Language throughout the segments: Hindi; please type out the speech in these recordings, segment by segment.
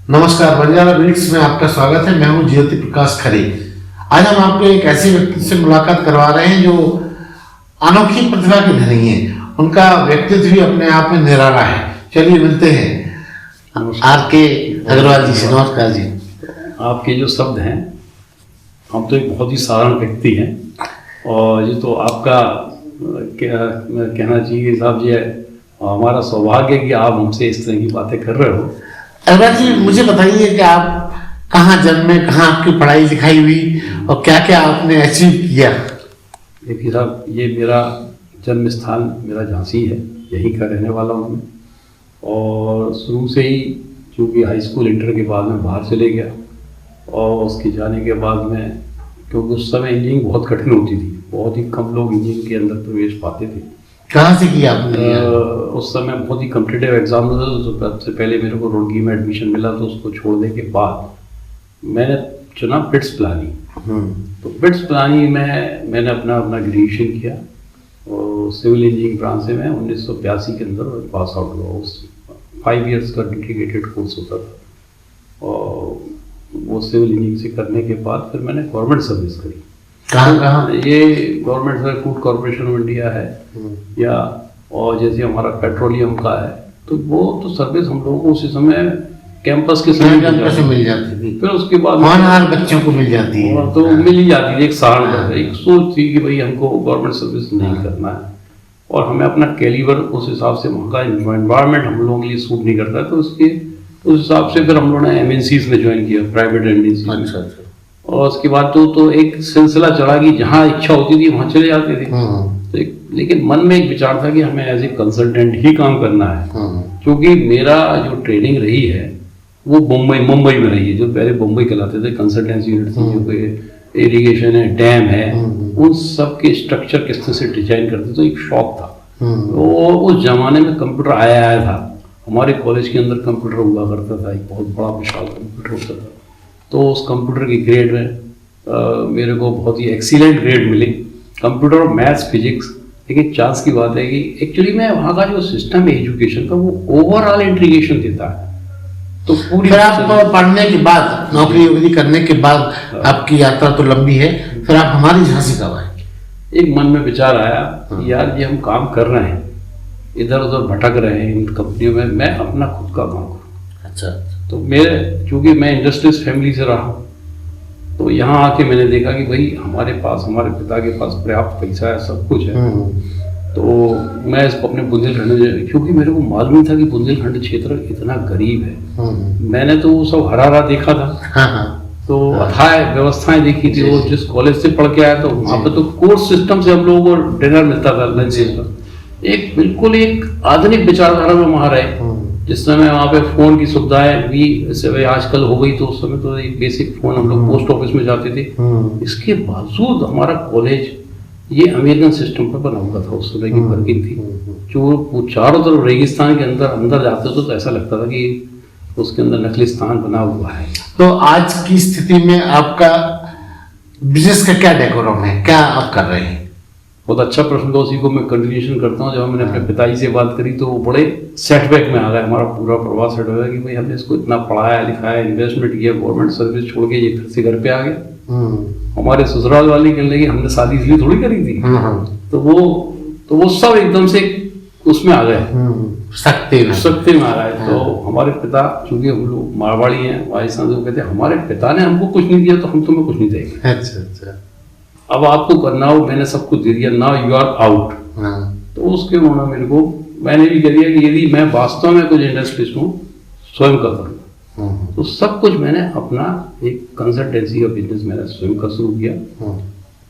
नमस्कार, बंजारा ब्रिक्स में आपका स्वागत है। मैं हूं ज्योति प्रकाश खरे। आज हम आपको एक ऐसे व्यक्ति से मुलाकात करवा रहे हैं जो अनोखी प्रतिभा के धनी हैं। उनका व्यक्तित्व भी अपने आप में निराला है। चलिए मिलते हैं आर.के. अग्रवाल जी से। नमस्कार जी। आपके जो शब्द हैं, हम तो एक बहुत ही साधारण व्यक्ति हैं और ये तो आपका क्या कहना चाहिए साहब जी, हमारा सौभाग्य है कि आप हमसे इस तरह की बातें कर रहे हो। अग्रवाल जी, मुझे बताइए कि आप कहाँ जन्मे, कहाँ आपकी पढ़ाई लिखाई हुई और क्या क्या आपने अचीव किया? देखिए साहब, ये मेरा जन्म स्थान मेरा झांसी है, यहीं का रहने वाला हूँ मैं। और शुरू से ही चूँकि हाई स्कूल इंटर के बाद मैं बाहर चले गया और उसके जाने के बाद में, क्योंकि उस समय इंजीनियरिंग बहुत कठिन होती थी, बहुत ही कम लोग इंजीनियरिंग के अंदर प्रवेश पाते थे। कहाँ से किया आपने? उस समय बहुत ही कॉम्पिटिटिव एग्जाम होता था। तो सबसे पहले मेरे को रुड़की में एडमिशन मिला, तो उसको छोड़ने के बाद मैंने चुना बिट्स पिलानी। तो बिट्स पिलानी में मैंने अपना ग्रेजुएशन किया और सिविल इंजीनियरिंग ब्रांच से मैं 1982 के अंदर पास आउट हुआ। उस 5 इयर्स का इंटीग्रेटेड कोर्स होता था और वो सिविल इंजीनियरिंग से करने के बाद फिर मैंने गवर्नमेंट सर्विस करी। कहाँ? ये government food corporation of India है या और जैसे हमारा पेट्रोलियम का है, तो वो तो सर्विस हम लोगों को उसी समय कैंपस के समय मिल जाती थी। फिर उसके बाद होनहार बच्चों को मिल जाती है। तो मिल ही जाती थी। एक सहारा एक सोच थी कि भाई हमको गवर्नमेंट सर्विस नहीं करना है और हमें अपना कैलिबर उस हिसाब से, वहाँ का एनवायरनमेंट हम लोगों के लिए सूट नहीं करता है, तो उस हिसाब से फिर हम लोगों ने MNCs में ज्वाइन किया, प्राइवेट एमएनसीज। अच्छा। और उसके बाद तो एक सिलसिला चला कि जहाँ इच्छा होती थी वहाँ चले जाते थे। तो लेकिन मन में एक विचार था कि हमें एज ए कंसल्टेंट ही काम करना है, क्योंकि मेरा जो ट्रेनिंग रही है वो मुंबई में रही है। जो पहले मुंबई कहलाते थे कंसल्टेंसी यूनिट थी, जो इरिगेशन है, डैम है, उन सब के स्ट्रक्चर किस तरह से डिजाइन करते, तो एक शौक था। तो उस जमाने में कंप्यूटर आया था। हमारे कॉलेज के अंदर कंप्यूटर हुआ करता था, एक बहुत बड़ा विशाल कंप्यूटर होता था। तो उस कंप्यूटर की ग्रेड में मेरे को बहुत ही एक्सीलेंट ग्रेड मिली, कंप्यूटर और मैथ्स फिजिक्स। लेकिन चांस की बात है कि एक्चुअली में वहाँ का जो सिस्टम है एजुकेशन का, वो ओवरऑल इंटीग्रेशन देता है। तो पूरी फिर आप पढ़ने के बाद, नौकरी करने के बाद आपकी यात्रा तो लंबी है, फिर आप हमारी झांसी कब आए? एक मन में विचार आया कि यार ये हम काम कर रहे हैं, इधर उधर भटक रहे हैं इन कंपनियों में, मैं अपना खुद का काम करूँ। अच्छा। तो चूँकि मैं इंडस्ट्रियलिस्ट फैमिली से रहा हूँ, तो यहाँ आके मैंने देखा कि भाई हमारे पिता के पास पर्याप्त पैसा है, सब कुछ है। तो मैं इसको अपने बुंदेलखंड में, क्योंकि मेरे को मालूम था कि बुंदेलखंड क्षेत्र इतना गरीब है। मैंने तो वो सब हरा देखा था। तो अथाह व्यवस्थाएं देखी थी। वो जिस कॉलेज से पढ़ के आया तो वहाँ पे तो कोर्स सिस्टम से हम लोगों को डिनर मिलता था, लंच का। एक बिल्कुल एक आधुनिक विचारधारा में वहाँ रहे। जिस समय वहाँ पे फ़ोन की सुविधाएं भी जैसे आजकल हो गई, तो उस समय तो एक बेसिक फ़ोन हम लोग पोस्ट ऑफिस में जाते थे। इसके बावजूद हमारा कॉलेज ये अमेरिकन सिस्टम पर बना हुआ था। उस समय की वर्किंग थी, जो चारों तरफ रेगिस्तान के अंदर जाते थे, तो ऐसा लगता था कि उसके अंदर नखलिस्तान बना हुआ है। तो आज की स्थिति में आपका बिजनेस का क्या बैकग्राउंड है, क्या आप कर रहे हैं? बहुत अच्छा प्रश्न, तो उसी को मैं कंटिन्यूशन करता हूँ। जब मैंने अपने पिताजी से बात करी तो वो बड़े सेटबैक में आ गए। हमारा पूरा प्रवास सेट हो गया कि भाई हमने इसको इतना पढ़ाया लिखाया, इन्वेस्टमेंट किया, गवर्नमेंट सर्विस छोड़ के ये फिर से घर पे आ गया। हमारे ससुराल वाले कहने लगे हमने शादी इसलिए थोड़ी करी थी। तो वो सब एकदम से उसमें आ गए, सख्ती में आ गए। तो हमारे पिता, चूंकि हम लोग मारवाड़ी हैं, भाई साहब वो कहते हमारे पिता ने हमको कुछ नहीं दिया तो हम तुम्हें कुछ नहीं देंगे। अच्छा। अब आपको करना हो, मैंने सब कुछ दे दिया, नाउ यू आर आउट। तो उसके उन्होंने मेरे को, मैंने भी कह दिया कि यदि मैं वास्तव में कुछ इंडस्ट्रिस्ट हूँ, स्वयं का करूँगा। तो सब कुछ मैंने अपना एक कंसल्टेंसी का बिजनेस मैंने स्वयं का शुरू किया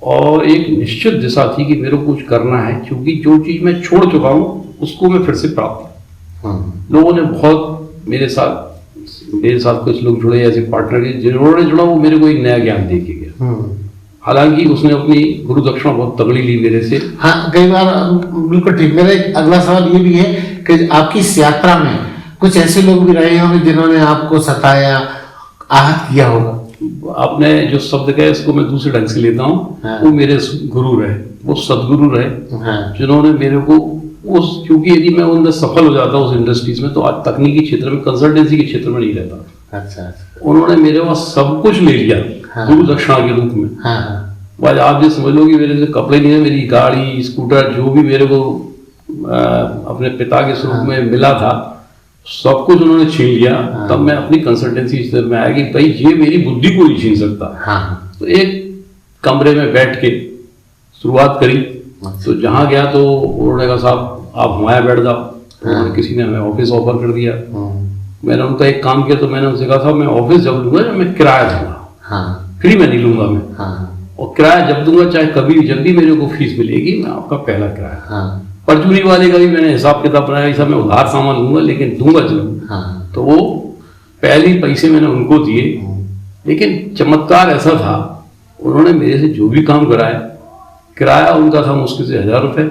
और एक निश्चित दिशा थी कि मेरे को कुछ करना है, क्योंकि जो चीज़ मैं छोड़ चुका हूँ उसको मैं फिर से प्राप्त। लोगों ने बहुत मेरे साथ कुछ लोग जुड़े ऐसे पार्टनर के, जिन्होंने जुड़ा वो मेरे को एक नया ज्ञान दे के गया। हालांकि उसने अपनी गुरु दक्षिणा बहुत तगड़ी ली मेरे से। हाँ, कई बार बिल्कुल ठीक। मेरा एक अगला सवाल ये भी है कि आपकी इस यात्रा में कुछ ऐसे लोग भी रहे होंगे जिन्होंने आपको सताया, आहत किया होगा। आपने जो शब्द कहा इसको मैं दूसरे ढंग से लेता हूँ। वो मेरे गुरु रहे, वो सदगुरु रहे, जिन्होंने मेरे को उस क्योंकि यदि मैं उनमें सफल हो जाता उस इंडस्ट्रीज में तो आज तकनीकी क्षेत्र में, कंसल्टेंसी के क्षेत्र में नहीं रहता। अच्छा। उन्होंने मेरे पास सब कुछ ले लिया, हाँ। गुरु दक्षिणा के रूप में। हाँ। भाई आप ये समझ लो कि मेरे से कपड़े नहीं है, मेरी गाड़ी, स्कूटर, जो भी मेरे को अपने पिता के स्वरूप में मिला था, सब कुछ उन्होंने छीन लिया। तब मैं अपनी कंसल्टेंसी क्षेत्र में आया कि भाई ये मेरी बुद्धि को नहीं छीन सकता। हाँ। तो एक कमरे में बैठ के शुरुआत करी। तो जहाँ गया तो उन्होंने कहा साहब आप हमारे बैठ जाओ। तो किसी ने हमें ऑफिस ऑफर कर दिया। मैंने उनका एक काम किया, तो मैंने उनसे कहा था मैं ऑफिस जब लूंगा जब मैं किराया दूंगा, फ्री में नहीं लूंगा मैं। और किराया जब दूंगा, चाहे कभी जब भी मेरे को फीस मिलेगी, मैं आपका पहला किराया। परचूनी वाले का भी मैंने हिसाब किताब बनाया, ऐसा मैं उधार सामान लूंगा लेकिन दूंगा जरूर। तो वो पहले पैसे मैंने उनको दिए। लेकिन चमत्कार ऐसा था, उन्होंने मेरे से जो भी काम कराया, किराया उनका था मुश्किल से 1000 रुपए,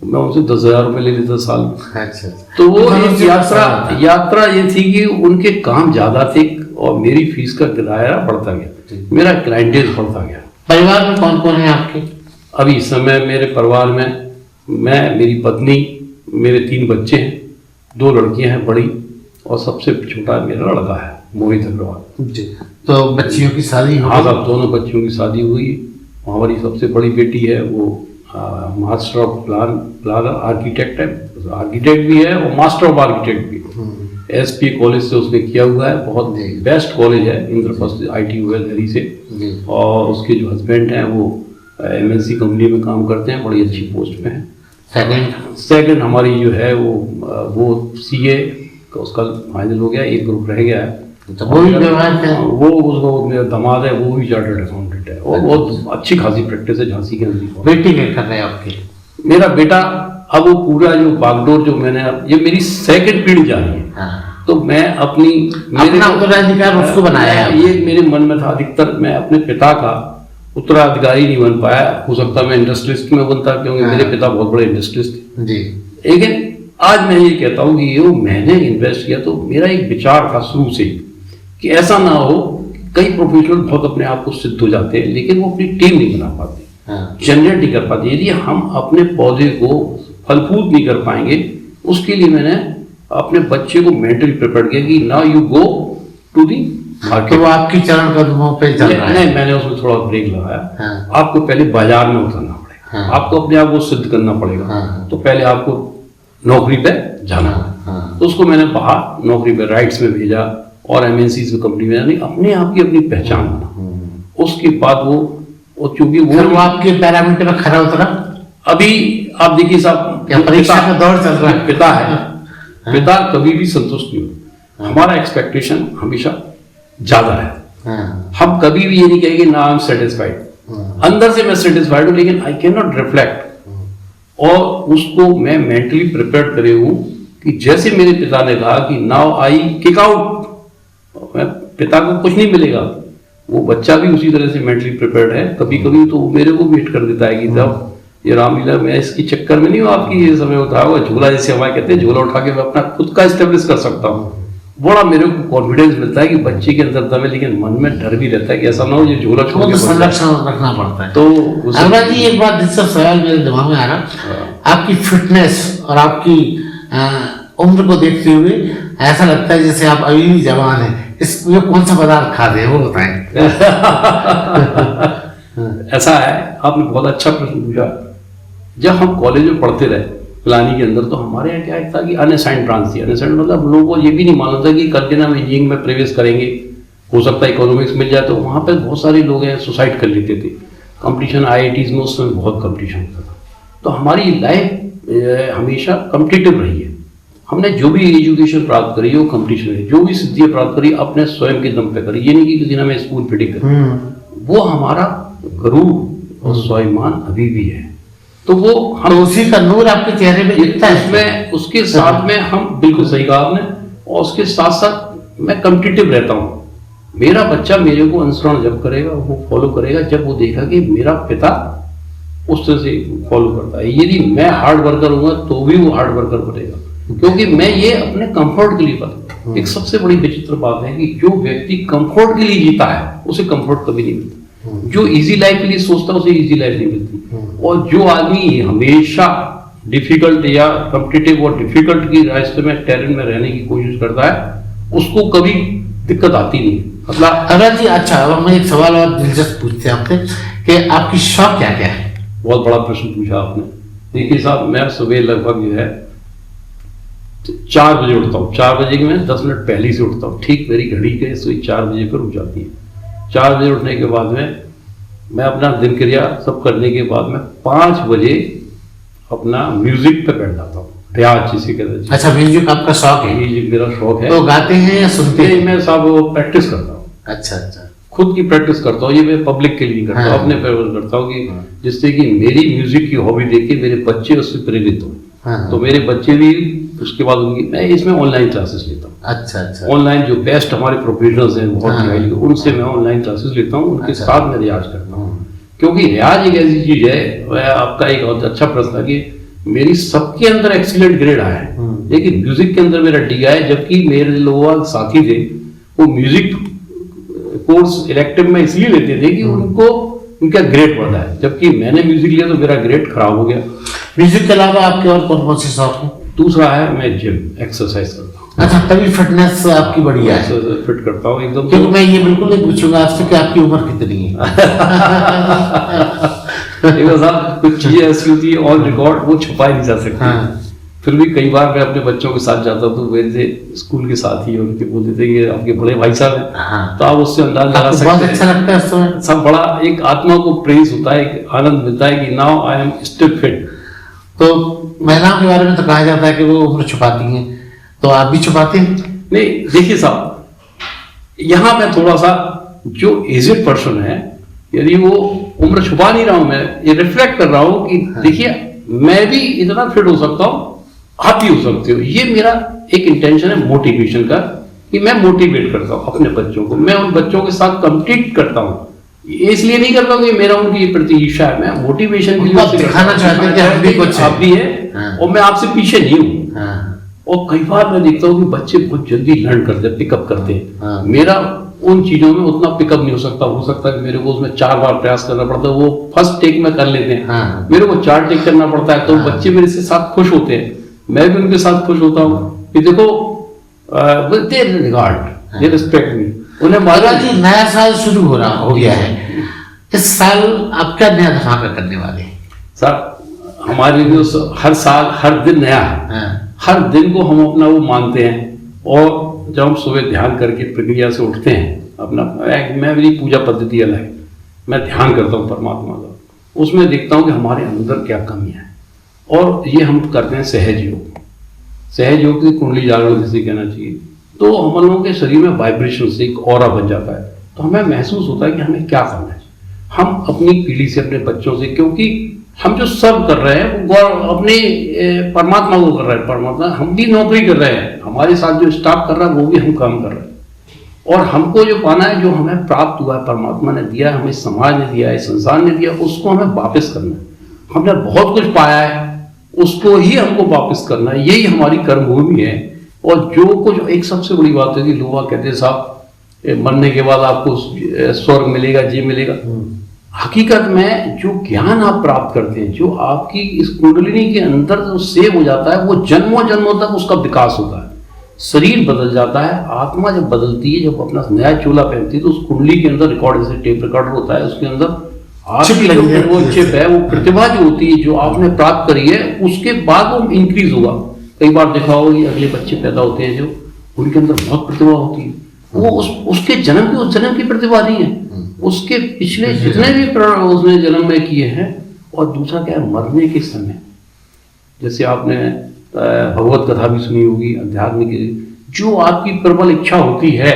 मैं उनसे 10,000 रुपए ले लेता साल में। अच्छा। तो वो एक यात्रा ये थी कि उनके काम ज्यादा थे और मेरी फीस का किराया बढ़ता गया, मेरा क्लाइंटेज बढ़ता गया। परिवार में कौन कौन है आपके? अभी इस समय मेरे परिवार में मैं, मेरी पत्नी, मेरे 3 बच्चे हैं, 2 लड़कियां हैं बड़ी, और सबसे छोटा मेरा लड़का है मोहित अग्रवाल जी। तो बच्चियों की शादी हो? हाँ साहब, दोनों बच्चियों की शादी हुई। हमारी सबसे बड़ी बेटी है वो मास्टर ऑफ प्लान आर्किटेक्ट है, आर्किटेक्ट भी है और मास्टर ऑफ आर्किटेक्ट भी है। एसपी कॉलेज से उसने किया हुआ है, बहुत बेस्ट कॉलेज है, इंद्रप्रस्थ ITU है दिल्ली से। और उसके जो हस्बैंड हैं वो MNC कंपनी में काम करते हैं, बड़ी अच्छी पोस्ट में है। सेकंड हमारी जो है वो CA का उसका फाइनल हो गया, एक ग्रुप रह गया है। तो वो भी व्यवहार है? वो उसको मेरा दामाद है, वो भी चार्टर्ड अकाउंटेंट है और बहुत अच्छी खासी प्रैक्टिस है झांसी के अंदर। बेटी क्या कर रहे हैं आपके? मेरा बेटा अब वो पूरा जो बागडोर जो मैंने, ये मेरी सेकंड पीढ़ी जा रही है। तो मैं अपना उत्तराधिकार उसको बनाया है। ये मेरे मन में था अधिकतर, मैं अपने पिता का उत्तराधिकारी नहीं बन पाया। हो सकता मैं इंडस्ट्रियलिस्ट में बनता, क्योंकि मेरे पिता बहुत बड़े इंडस्ट्रियलिस्ट थे जी। लेकिन आज मैं ये कहता हूँ कि ये मैंने इन्वेस्ट किया, तो मेरा एक विचार था शुरू से कि ऐसा ना हो, कई प्रोफेशनल बहुत अपने आप को सिद्ध हो जाते हैं लेकिन वो अपनी टीम नहीं बना पाते, जनरेट नहीं कर पाते। यदि हम अपने पौधे को फलफूल नहीं कर पाएंगे, उसके लिए मैंने अपने बच्चे को मेंटली प्रिपेयर किया कि now you go to the market. तो वो आपकी चरण कदमों पे चल रहा है? नहीं, मैंने उसमें थोड़ा ब्रेक लगाया। आपको पहले बाजार में उतरना पड़ेगा, आपको अपने आप को सिद्ध करना पड़ेगा। तो पहले आपको नौकरी पे जाना। तो उसको मैंने बाहर नौकरी पे राइट्स में भेजा और MNCs में कंपनी में, यानी अपने आप की अपनी पहचान बना। उसके बाद वो चूंकि वो आपके पैरामीटर में खरा उतरा। अभी आप देखिए साहब, परीक्षा का दौर चल रहा है, पिता है, पिता कभी भी संतुष्ट नहीं होता। हमारा एक्सपेक्टेशन हमेशा ज्यादा है। हम कभी भी ये नहीं कहेंगे ना आई एम सेटिस्फाइड, अंदर से मैं सेटिस्फाइड हूं लेकिन आई कैन नॉट रिफ्लेक्ट। और उसको मैं मेंटली प्रिपेयर करे हूं कि जैसे मेरे पिता ने कहा कि नाउ आई किक आउट, पिता को कुछ नहीं मिलेगा, वो बच्चा भी उसी तरह से मेंटली प्रिपेयर्ड है। कभी कभी तो मेरे को वेट कर देता है कि जब ये रामलीला, मैं इसकी चक्कर में नहीं हूँ आपकी, ये समय होता है झूला, जैसे हमारे कहते हैं झूला उठा के मैं अपना खुद का एस्टेब्लिश कर सकता हूँ। बड़ा मेरे को कॉन्फिडेंस मिलता है कि बच्चे के अंदर दम है, लेकिन मन में डर भी रहता है कि ऐसा ना हो ये झूला छोड़ के संरक्षण रखना पड़ता है। तो अनुराग जी, एक बात दिलचस्प सवाल मेरे दिमाग में आ रहा, आपकी फिटनेस और आपकी उम्र को देखते हुए ऐसा लगता है जैसे आप अभी भी जवान हैं। ये कौन सा पदार्थ खा रहे हैं वो बताएं। ऐसा है, आपने बहुत अच्छा प्रश्न पूछा। जब हम कॉलेज में पढ़ते रहे पिलानी के अंदर, तो हमारे यहाँ क्या था कि अनअसाइंड ब्रांच थी। अनअसाइंड मतलब हम लोगों को ये भी नहीं मालूम था कि करके ना हम इंजीनियरिंग में प्रवेश करेंगे, हो सकता है इकोनॉमिक्स मिल जाए। तो वहाँ पे बहुत सारे लोग हैं सुसाइड कर लेते थे। कंपटीशन IITs में उस समय बहुत कंपटीशन होता था। तो हमारी लाइफ हमेशा कॉम्पिटिटिव रही है। हमने जो भी एजुकेशन प्राप्त करी है वो कंपटीशन है, जो भी सिद्धियां प्राप्त करी अपने स्वयं के दम पे करी। ये नहीं कि किसी ने हमें स्कूल फिटिंग करी। वो हमारा गर्व और स्वाभिमान अभी भी है। तो वो हम तो उसी का नूर आपके चेहरे पे दिखता है। उसमें उसके साथ में हम, बिल्कुल सही कहा आपने, और उसके साथ साथ मैं कॉम्पिटिटिव रहता हूँ। मेरा बच्चा मेरे को अनुसरण जब करेगा, वो फॉलो करेगा जब वो देखा कि मेरा पिता उस तरह से फॉलो करता है। यदि मैं हार्ड वर्कर हूँ तो भी वो हार्ड वर्कर बनेगा, क्योंकि मैं ये अपने कंफर्ट के लिए करता हूँ। एक सबसे बड़ी विचित्र बात है कि जो व्यक्ति कंफर्ट के लिए जीता है उसे कंफर्ट कभी नहीं मिलता। जो इजी लाइफ के लिए सोचता है उसे इजी लाइफ नहीं मिलती। और जो आदमी हमेशा डिफिकल्ट या कॉम्पिटिटिव और डिफिकल्ट की रास्ते में टेरेन में रहने की कोशिश करता है उसको कभी दिक्कत आती नहीं। मतलब अगर जी अच्छा, अब मैं एक सवाल और दिलचस्प पूछते हैं आपसे कि आपकी शौक क्या क्या है? बहुत बड़ा प्रश्न पूछा आपने। देखिए साहब, मैं सुबह लगभग जो है 4 बजे उठता हूँ। 4 बजे की मैं 10 मिनट पहले से उठता हूँ। ठीक मेरी घड़ी के सुई 4 बजे पर उठ जाती है। 4 बजे उठने के बाद में मैं अपना दिनचर्या सब करने के बाद में 5 बजे अपना म्यूजिक पे बैठ जाता हूँ। रियाज जिसे कहते हैं। अच्छा, म्यूजिक आपका शौक है? म्यूजिक मेरा शौक है। तो गाते हैं या सुनते हैं? मैं साहब वो प्रैक्टिस करता हूँ। अच्छा अच्छा, खुद की प्रैक्टिस करता हूँ। ये मैं पब्लिक के लिए नहीं करता हूँ, हाँ। अपने फेवर करता हूँ कि जिससे कि मेरी म्यूजिक की हॉबी देख के मेरे बच्चे उससे प्रेरित हो। हाँ। तो मेरे बच्चे भी उसके बाद उनकी मैं इसमें ऑनलाइन क्लासेस लेता हूँ। अच्छा अच्छा, ऑनलाइन जो बेस्ट हमारे प्रोफेशनल्स हैं बहुत हाँ। हाईली, उनसे मैं ऑनलाइन क्लासेस लेता हूँ। उनके अच्छा। साथ मैं रियाज करता हूँ। क्योंकि रियाज एक ऐसी चीज है, वह आपका एक बहुत अच्छा प्रश्न है कि मेरी सबके अंदर एक्सीलेंट ग्रेड आया है, लेकिन म्यूजिक के अंदर मेरा डी आया है। जबकि मेरे लोग साथी थे वो म्यूजिक कोर्स इलेक्टिव में इसलिए लेते थे कि उनको उनका ग्रेड बढ़ा है, जबकि मैंने म्यूजिक लिया तो मेरा ग्रेड खराब हो गया। म्यूजिक के अलावा आपके और कौन कौन से शौक हैं? दूसरा है मैं जिम एक्सरसाइज करता हूँ। अच्छा, तभी फिटनेस आपकी बढ़िया है। फिट करता हूँ एकदम। क्योंकि मैं ये बिल्कुल नहीं पूछूंगा आपसे कि आपकी उम्र कितनी है। देखो साहब, कुछ चीजें ऐसी होती है ऑन रिकॉर्ड, वो छुपाई नहीं जा सकती। हाँ। फिर भी कई बार मैं अपने बच्चों के साथ जाता हूँ तो मेरे स्कूल के साथी है, उनके बोलते थे कि आपके बड़े भाई साहब हैं। हाँ। तो आप उससे अंदाज लगा आपको सकते बहुत हैं। अच्छा लगता है उस समय? सब बड़ा एक आत्मा को प्रेज होता है, एक आनंद मिलता है कि now I am still fit. तो महिलाओं के बारे में तो कहा जाता है कि वो उम्र छुपाती हैं, तो आप भी छुपाते हैं? नहीं, देखिए साहब, यहाँ पे थोड़ा सा जो एजेड पर्सन है, यदि वो उम्र छुपा नहीं रहा हूं, मैं ये रिफ्लेक्ट कर रहा हूं कि देखिए मैं भी इतना फिट हो सकता हूं, आप भी हो सकते हो। ये मेरा एक इंटेंशन है मोटिवेशन का, कि मैं मोटिवेट करता हूं अपने बच्चों को। मैं उन बच्चों के साथ कम्पीट करता हूं, इसलिए नहीं करता कि मेरा उनकी प्रति ईर्ष्या है, मैं मोटिवेशन के लिए दिखाना चाहते हैं कि हम भी कुछ आप भी है हाँ। और मैं आपसे पीछे नहीं हूँ। हाँ। और कई बार मैं देखता हूँ कि बच्चे बहुत जल्दी लर्न करते हैं, पिकअप करते हैं। हाँ। मेरा उन चीजों में उतना पिकअप नहीं हो सकता है कि मेरे को उसमें 4 बार प्रयास करना पड़ता है, वो फर्स्ट टेक में कर लेते हैं। हाँ। मेरे को 4 टेक करना पड़ता है, तो हाँ। बच्चे मेरे से साथ खुश होते हैं, मैं भी उनके साथ खुश होता हूँ कि देखो दे रिगार्ड, दे रिस्पेक्ट मी। उन्हें महाराज जी, नया साल शुरू हो गया है, इस साल आप क्या नया धमाका करने वाले हैं? सर हमारे लिए हर साल हर दिन नया है। हाँ। हर दिन को हम अपना वो मानते हैं, और जब हम सुबह ध्यान करके प्रक्रिया से उठते हैं, अपना मैं मेरी पूजा पद्धति अलग है, मैं ध्यान करता हूँ परमात्मा का, उसमें देखता हूँ कि हमारे अंदर क्या कमियां हैं, और ये हम करते हैं सहज योग। सहज योग की कुंडली जागरण जिसे कहना चाहिए। तो हम लोगों के शरीर में वाइब्रेशन से एक ऑरा बन जाता है, तो हमें महसूस होता है कि हमें क्या करना है। हम अपनी पीढ़ी से, अपने बच्चों से, क्योंकि हम जो सर्व कर रहे हैं वो अपने परमात्मा को कर रहे हैं। परमात्मा, हम भी नौकरी कर रहे हैं, हमारे साथ जो स्टाफ कर रहा है वो भी हम काम कर रहे हैं, और हमको जो पाना है, जो हमें प्राप्त हुआ है, परमात्मा ने दिया, हमें समाज ने दिया है, संसार ने दिया, उसको हमें वापस करना है। हमने बहुत कुछ पाया है, उसको ही हमको वापस करना है, यही हमारी कर्मभूमि है। और जो कुछ एक सबसे बड़ी बात है कि लोग कहते हैं साहब मरने के बाद आपको स्वर्ग मिलेगा, जी मिलेगा। हकीकत में जो ज्ञान आप प्राप्त करते हैं, जो आपकी इस कुंडलिनी के अंदर जो सेव हो जाता है, वो जन्मों जन्मों तक उसका विकास होता है। शरीर बदल जाता है, आत्मा जब बदलती है, जब अपना नया चोला पहनती है, तो उस कुंडली के अंदर रिकॉर्ड जैसे टेप रिकॉर्डर होता है, उसके अंदर आपकी जो वो चिप है, वो प्रतिभा जो होती है, जो आपने प्राप्त करी है, उसके बाद वो इंक्रीज होगा। कई बार देखा होगा कि अगले बच्चे पैदा होते हैं जो उनके अंदर बहुत प्रतिभा होती है, वो उसके जन्म की प्रतिभा नहीं है, उसके पिछले जितने भी उसने जन्म में किए हैं। और दूसरा क्या है, मरने के समय, जैसे आपने भगवत कथा भी सुनी होगी, आध्यात्मिक, जो आपकी प्रबल इच्छा होती है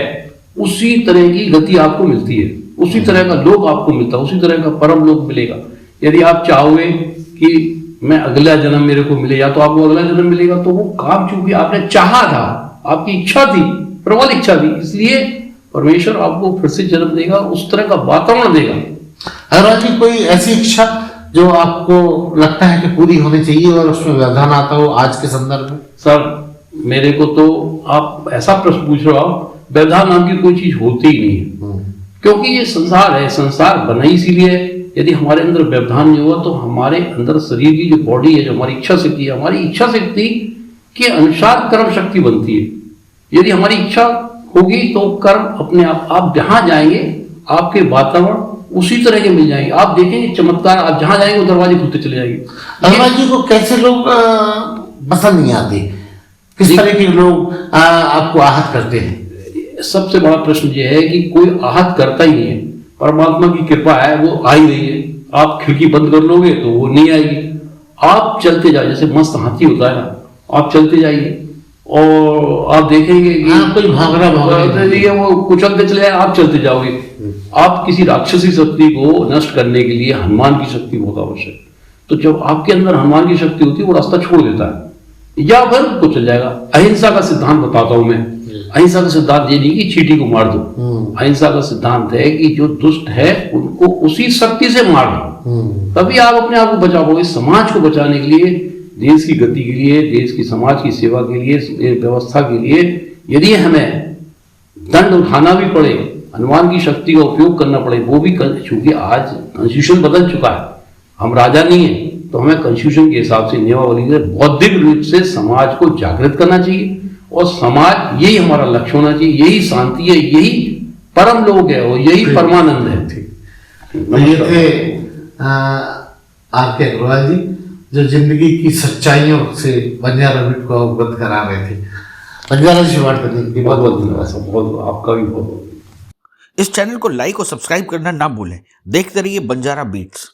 उसी तरह की गति आपको मिलती है, उसी तरह का लोक आपको मिलता है, उसी तरह का परम लोक मिलेगा। यदि आप चाहोगे कि मैं अगला जन्म मेरे को मिले, या तो आपको अगला जन्म मिलेगा, तो वो काम चूंकि आपने चाहा था, आपकी इच्छा थी, प्रबल इच्छा थी, इसलिए परमेश्वर आपको फिर से जन्म देगा, उस तरह का वातावरण देगा। हरराज जी, कोई ऐसी इच्छा जो आपको लगता है कि पूरी होनी चाहिए और उसमें व्यवधान आता हो आज के संदर्भ में? सर मेरे को तो आप ऐसा प्रश्न पूछ रहे हो, व्यवधान नाम की कोई चीज होती ही नहीं है, क्योंकि ये संसार है, संसार बना ही इसीलिए यदि हमारे अंदर व्यवधान नहीं हुआ तो हमारे अंदर शरीर की जो बॉडी है, जो हमारी इच्छा शक्ति है, हमारी इच्छा शक्ति के अनुसार कर्म शक्ति बनती है। यदि हमारी इच्छा होगी तो कर्म अपने आप जहां जाएंगे आपके वातावरण उसी तरह के मिल जाएंगे। आप देखेंगे चमत्कार, आप जहां जाएंगे वो दरवाजे खुलते चले जाएंगे। हनुमान जी को कैसे लोग पसंद नहीं आते, किस तरह के लोग आपको आहत करते हैं? सबसे बड़ा प्रश्न ये है कि कोई आहत करता ही नहीं है। परमात्मा की कृपा है, वो आ ही रही है। आप खिड़की बंद कर लोगे तो वो नहीं आएगी। आप चलते जाओ, जैसे मस्त हाथी होता है ना, आप चलते जाइए और आप देखेंगे कि कोई भाग रहा वो कुचलते चले जाए, आप चलते जाओगे। आप किसी राक्षसी शक्ति को नष्ट करने के लिए हनुमान की शक्ति बहुत आवश्यक। तो जब आपके अंदर हनुमान की शक्ति होती है, वो रास्ता छोड़ देता है या फिर वो चल जाएगा। अहिंसा का सिद्धांत बताता हूं मैं। अहिंसा का सिद्धांत ये नहीं कि चींटी को मार दो। अहिंसा का सिद्धांत है कि जो दुष्ट है उनको उसी शक्ति से मार दो, तभी आप अपने आप को बचा पाओगे। समाज को बचाने के लिए, देश की गति के लिए, देश की समाज की सेवा के लिए, व्यवस्था के लिए यदि हमें दंड उठाना भी पड़े, हनुमान की शक्ति का उपयोग करना पड़े, वो भी चूंकि आज कॉन्स्टिट्यूशन बदल चुका है, हम राजा नहीं है, तो हमें कॉन्स्टिट्यूशन के हिसाब से नियमावली से बौद्धिक रूप से समाज को जागृत करना चाहिए। और समाज, यही हमारा लक्ष्य होना चाहिए, यही शांति है, यही परम लोक है और यही परमानंद है। ये थे आर के अग्रवाल जी, जो जिंदगी की सच्चाइयों से बंजारा बीट को अवगत करा रहे थे। बंजारा जी बात करने के लिए बहुत बहुत धन्यवाद। बहुत आपका भी बहुत। इस चैनल को लाइक और सब्सक्राइब करना ना भूलें। देखते रहिए बंजारा बीट्स।